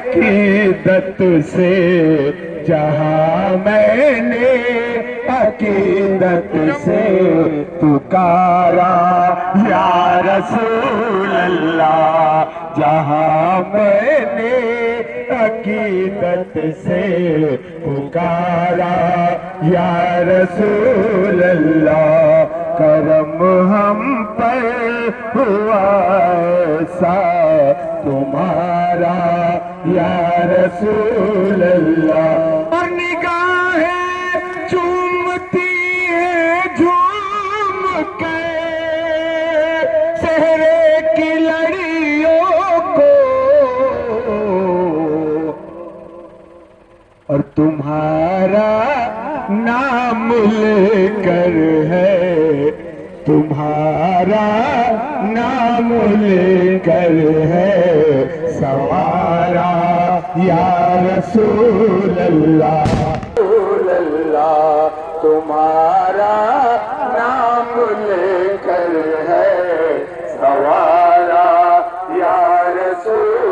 عقیدت سے جہاں میں نے عقیدت سے پکارا یا رسول اللہ، جہاں میں نے عقیدت سے پکارا یا رسول اللہ، کرم ہم پر ہوا ایسا تمہارا یا رسول اللہ، اور نگاہیں چومتی ہیں جھوم کے صحرے کی لڑیوں کو، اور تمہارا نام لے کر ہے، تمہارا نام لے کر ہے سوارا یا رسول اللہ، رسول اللہ، تمہارا نام لے کر ہے سوارا یا رسول